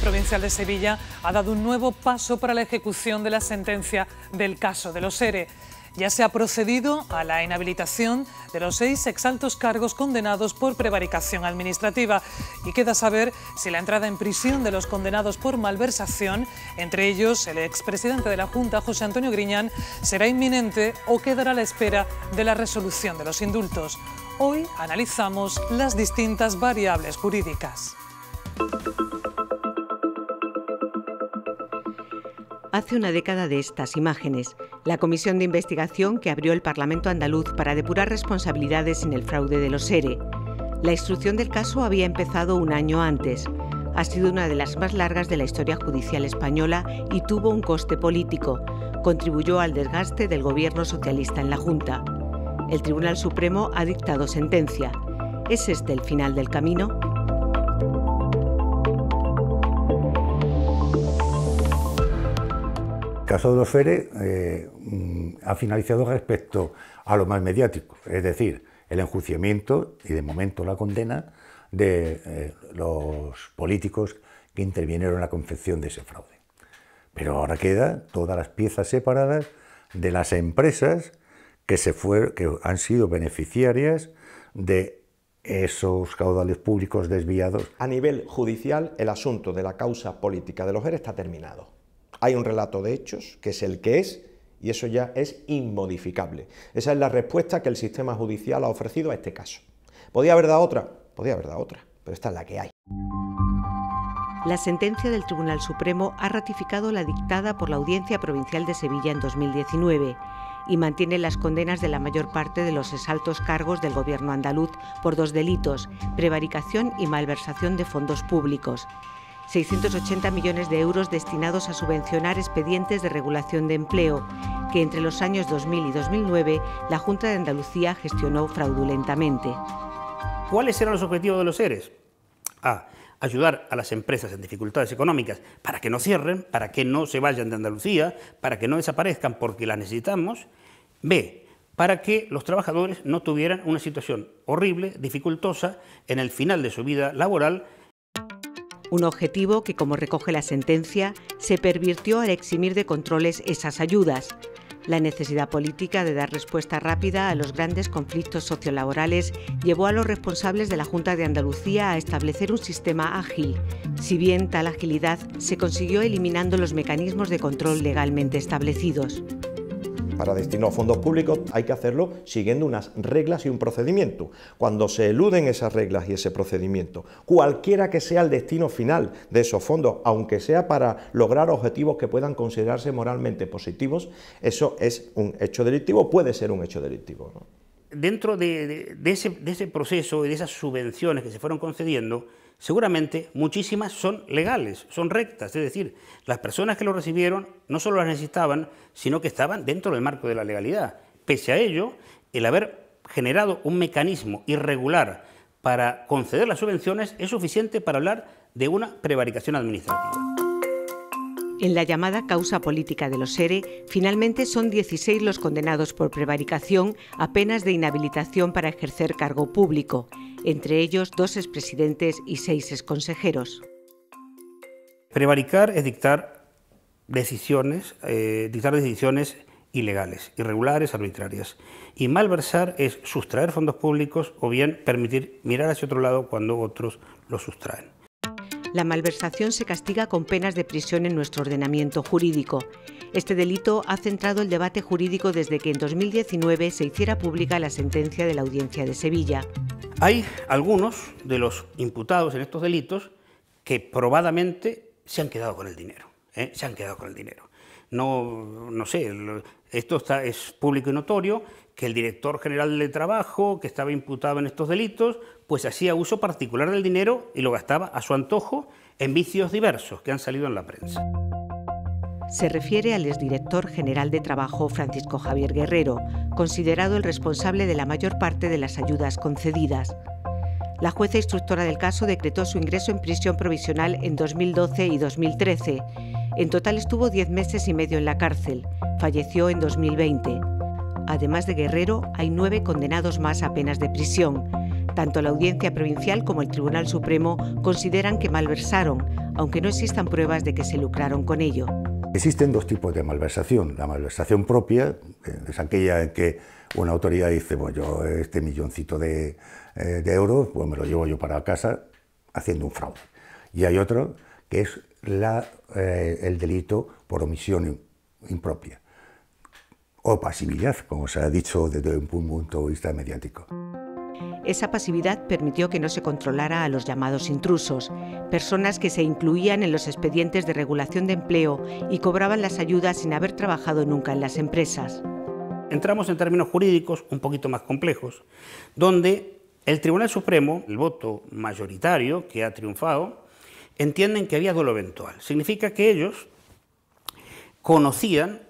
Provincial de Sevilla ha dado un nuevo paso para la ejecución de la sentencia del caso de los ERE. Ya se ha procedido a la inhabilitación de los 6 exaltos cargos condenados por prevaricación administrativa y queda saber si la entrada en prisión de los condenados por malversación, entre ellos el expresidente de la Junta, José Antonio Griñán, será inminente o quedará a la espera de la resolución de los indultos. Hoy analizamos las distintas variables jurídicas. Hace una década de estas imágenes, la comisión de investigación que abrió el Parlamento andaluz para depurar responsabilidades en el fraude de los ERE. La instrucción del caso había empezado un año antes. Ha sido una de las más largas de la historia judicial española y tuvo un coste político. Contribuyó al desgaste del gobierno socialista en la Junta. El Tribunal Supremo ha dictado sentencia. ¿Es este el final del camino? El caso de los ERE ha finalizado respecto a lo más mediático, es decir, el enjuiciamiento y de momento la condena de los políticos que intervinieron en la confección de ese fraude. Pero ahora quedan todas las piezas separadas de las empresas que han sido beneficiarias de esos caudales públicos desviados. A nivel judicial, el asunto de la causa política de los ERE está terminado. Hay un relato de hechos, que es el que es, y eso ya es inmodificable. Esa es la respuesta que el sistema judicial ha ofrecido a este caso. ¿Podía haber dado otra? Podía haber dado otra, pero esta es la que hay. La sentencia del Tribunal Supremo ha ratificado la dictada por la Audiencia Provincial de Sevilla en 2019 y mantiene las condenas de la mayor parte de los exaltos cargos del gobierno andaluz por 2 delitos, prevaricación y malversación de fondos públicos. 680 millones de euros destinados a subvencionar expedientes de regulación de empleo, que entre los años 2000 y 2009 la Junta de Andalucía gestionó fraudulentamente. ¿Cuáles eran los objetivos de los ERE? A. Ayudar a las empresas en dificultades económicas para que no cierren, para que no se vayan de Andalucía, para que no desaparezcan porque las necesitamos. B. Para que los trabajadores no tuvieran una situación horrible, dificultosa, en el final de su vida laboral. Un objetivo que, como recoge la sentencia, se pervirtió al eximir de controles esas ayudas. La necesidad política de dar respuesta rápida a los grandes conflictos sociolaborales llevó a los responsables de la Junta de Andalucía a establecer un sistema ágil, si bien tal agilidad se consiguió eliminando los mecanismos de control legalmente establecidos. Para destinar fondos públicos hay que hacerlo siguiendo unas reglas y un procedimiento. Cuando se eluden esas reglas y ese procedimiento, cualquiera que sea el destino final de esos fondos, aunque sea para lograr objetivos que puedan considerarse moralmente positivos, eso es un hecho delictivo, puede ser un hecho delictivo, ¿no? Dentro de ese proceso y de esas subvenciones que se fueron concediendo, seguramente muchísimas son legales, son rectas, es decir, las personas que lo recibieron no solo las necesitaban, sino que estaban dentro del marco de la legalidad. Pese a ello, el haber generado un mecanismo irregular para conceder las subvenciones es suficiente para hablar de una prevaricación administrativa. En la llamada causa política de los ERE, finalmente son 16 los condenados por prevaricación a penas de inhabilitación para ejercer cargo público, entre ellos 2 expresidentes y 6 exconsejeros. Prevaricar es dictar decisiones ilegales, irregulares, arbitrarias. Y malversar es sustraer fondos públicos o bien permitir mirar hacia otro lado cuando otros los sustraen. La malversación se castiga con penas de prisión en nuestro ordenamiento jurídico. Este delito ha centrado el debate jurídico desde que en 2019 se hiciera pública la sentencia de la Audiencia de Sevilla. Hay algunos de los imputados en estos delitos que probadamente se han quedado con el dinero. Se han quedado con el dinero. No sé, esto es público y notorio, que el director general de Trabajo, que estaba imputado en estos delitos, pues hacía uso particular del dinero y lo gastaba a su antojo en vicios diversos que han salido en la prensa. Se refiere al exdirector general de Trabajo, Francisco Javier Guerrero, considerado el responsable de la mayor parte de las ayudas concedidas. La jueza instructora del caso decretó su ingreso en prisión provisional en 2012 y 2013. En total estuvo 10 meses y medio en la cárcel. Falleció en 2020. Además de Guerrero, hay 9 condenados más a penas de prisión. Tanto la Audiencia Provincial como el Tribunal Supremo consideran que malversaron, aunque no existan pruebas de que se lucraron con ello. Existen dos tipos de malversación. La malversación propia, es aquella en que una autoridad dice, bueno, yo este milloncito de euros, pues me lo llevo yo para casa haciendo un fraude. Y hay otro que es el delito por omisión impropia o pasividad, como se ha dicho desde un punto de vista mediático. Esa pasividad permitió que no se controlara a los llamados intrusos, personas que se incluían en los expedientes de regulación de empleo y cobraban las ayudas sin haber trabajado nunca en las empresas. Entramos en términos jurídicos un poquito más complejos, donde el Tribunal Supremo, el voto mayoritario que ha triunfado, entienden que había dolo eventual. Significa que ellos conocían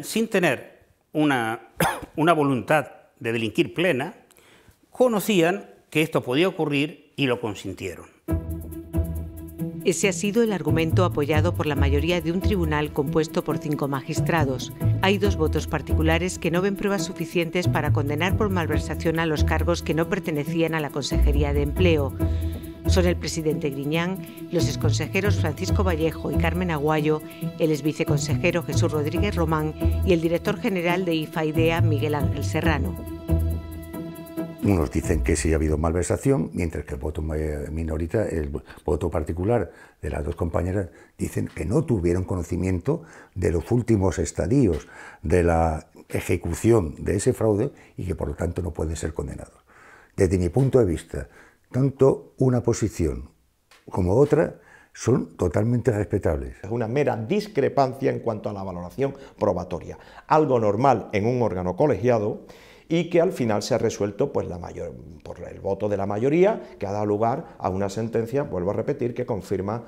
sin tener una voluntad de delinquir plena, conocían que esto podía ocurrir y lo consintieron. Ese ha sido el argumento apoyado por la mayoría de un tribunal compuesto por 5 magistrados. Hay 2 votos particulares que no ven pruebas suficientes para condenar por malversación a los cargos que no pertenecían a la Consejería de Empleo. Son el presidente Griñán, los exconsejeros Francisco Vallejo y Carmen Aguayo, el exviceconsejero Jesús Rodríguez Román y el director general de IFA-IDEA, Miguel Ángel Serrano. Unos dicen que sí ha habido malversación, mientras que el voto el voto particular de las 2 compañeras dicen que no tuvieron conocimiento de los últimos estadios de la ejecución de ese fraude y que por lo tanto no pueden ser condenados. Desde mi punto de vista, tanto una posición como otra son totalmente respetables. Es una mera discrepancia en cuanto a la valoración probatoria, algo normal en un órgano colegiado y que al final se ha resuelto por el voto de la mayoría, que ha dado lugar a una sentencia, vuelvo a repetir, que confirma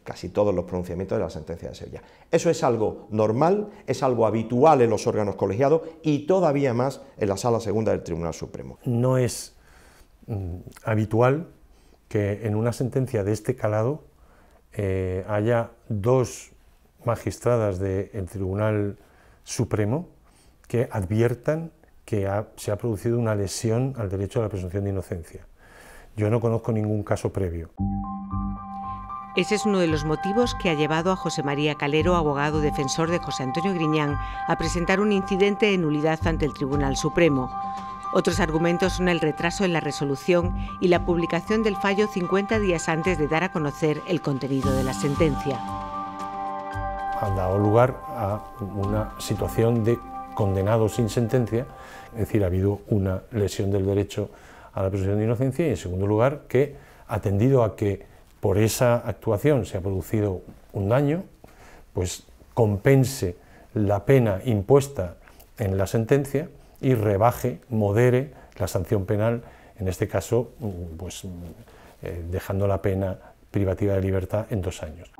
casi todos los pronunciamientos de la sentencia de Sevilla. Eso es algo normal, es algo habitual en los órganos colegiados y todavía más en la Sala Segunda del Tribunal Supremo. No es habitual que en una sentencia de este calado haya 2 magistradas del Tribunal Supremo que adviertan que se ha producido una lesión al derecho a la presunción de inocencia. Yo no conozco ningún caso previo. Ese es uno de los motivos que ha llevado a José María Calero, abogado defensor de José Antonio Griñán, a presentar un incidente de nulidad ante el Tribunal Supremo. Otros argumentos son el retraso en la resolución y la publicación del fallo 50 días antes de dar a conocer el contenido de la sentencia. Ha dado lugar a una situación de condenado sin sentencia, es decir, ha habido una lesión del derecho a la presunción de inocencia y, en segundo lugar, que, atendido a que por esa actuación se ha producido un daño, pues compense la pena impuesta en la sentencia y rebaje, modere la sanción penal, en este caso, pues dejando la pena privativa de libertad en 2 años.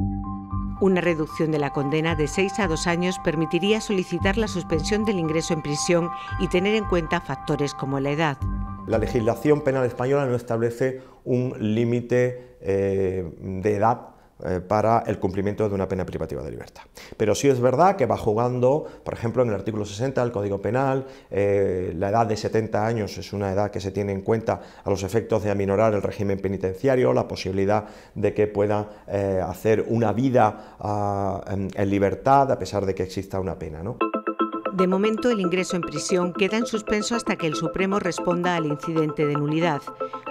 Una reducción de la condena de 6 a 2 años permitiría solicitar la suspensión del ingreso en prisión y tener en cuenta factores como la edad. La legislación penal española no establece un límite de edad para el cumplimiento de una pena privativa de libertad. Pero sí es verdad que va jugando, por ejemplo, en el artículo 60 del Código Penal, la edad de 70 años es una edad que se tiene en cuenta a los efectos de aminorar el régimen penitenciario, la posibilidad de que pueda hacer una vida en libertad a pesar de que exista una pena, ¿no? De momento, el ingreso en prisión queda en suspenso hasta que el Supremo responda al incidente de nulidad.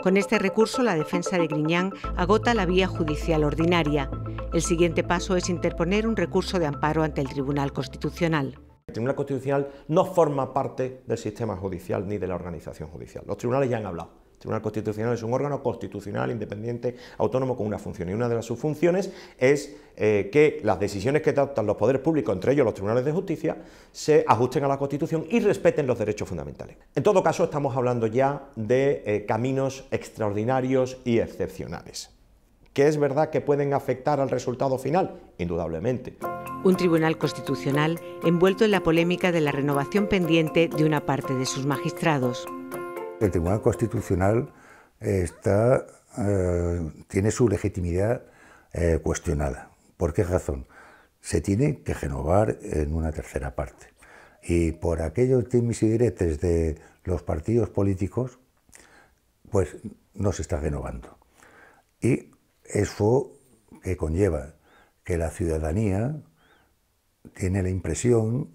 Con este recurso, la defensa de Griñán agota la vía judicial ordinaria. El siguiente paso es interponer un recurso de amparo ante el Tribunal Constitucional. El Tribunal Constitucional no forma parte del sistema judicial ni de la organización judicial. Los tribunales ya han hablado. El Tribunal Constitucional es un órgano constitucional, independiente, autónomo, con una función. Y una de sus funciones es que las decisiones que adoptan los poderes públicos, entre ellos los tribunales de justicia, se ajusten a la Constitución y respeten los derechos fundamentales. En todo caso, estamos hablando ya de caminos extraordinarios y excepcionales. ¿Que es verdad que pueden afectar al resultado final? Indudablemente. Un tribunal constitucional envuelto en la polémica de la renovación pendiente de una parte de sus magistrados. El Tribunal Constitucional tiene su legitimidad cuestionada. ¿Por qué razón? Se tiene que renovar en una tercera parte. Y por aquellos dimes y diretes de los partidos políticos, pues no se está renovando. Y eso que conlleva que la ciudadanía tiene la impresión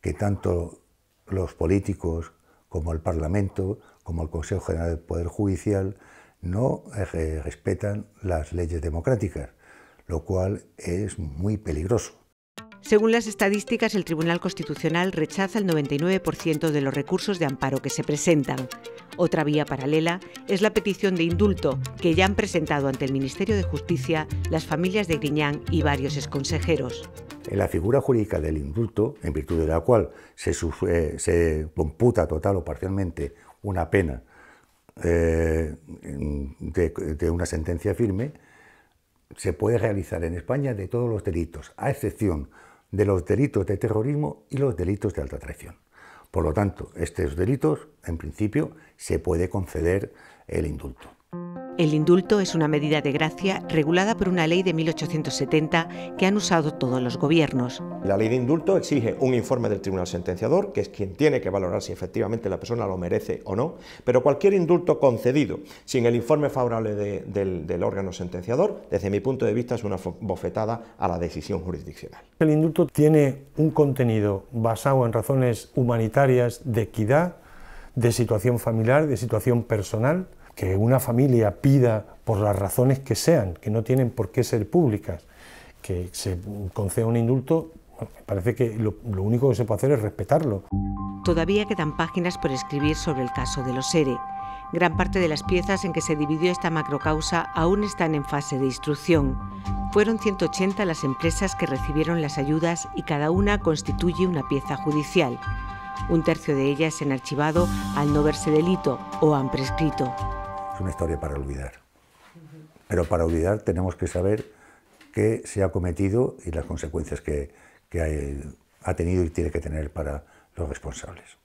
que tanto los políticos como el Parlamento, como el Consejo General del Poder Judicial, no respetan las leyes democráticas, lo cual es muy peligroso. Según las estadísticas, el Tribunal Constitucional rechaza el 99% de los recursos de amparo que se presentan. Otra vía paralela es la petición de indulto que ya han presentado ante el Ministerio de Justicia las familias de Griñán y varios exconsejeros. En la figura jurídica del indulto, en virtud de la cual se computa total o parcialmente una pena de una sentencia firme, se puede realizar en España de todos los delitos, a excepción de los delitos de terrorismo y los delitos de alta traición. Por lo tanto, estos delitos, en principio, se puede conceder el indulto. El indulto es una medida de gracia regulada por una ley de 1870 que han usado todos los gobiernos. La ley de indulto exige un informe del tribunal sentenciador, que es quien tiene que valorar si efectivamente la persona lo merece o no, pero cualquier indulto concedido sin el informe favorable del órgano sentenciador, desde mi punto de vista, es una bofetada a la decisión jurisdiccional. El indulto tiene un contenido basado en razones humanitarias, de equidad, de situación familiar, de situación personal. Que una familia pida, por las razones que sean, que no tienen por qué ser públicas, que se conceda un indulto, me parece que lo único que se puede hacer es respetarlo. Todavía quedan páginas por escribir sobre el caso de los ERE. Gran parte de las piezas en que se dividió esta macrocausa aún están en fase de instrucción. Fueron 180 las empresas que recibieron las ayudas y cada una constituye una pieza judicial. Un tercio de ellas en archivado al no verse delito o han prescrito. Es una historia para olvidar. Pero para olvidar tenemos que saber qué se ha cometido y las consecuencias que ha tenido y tiene que tener para los responsables.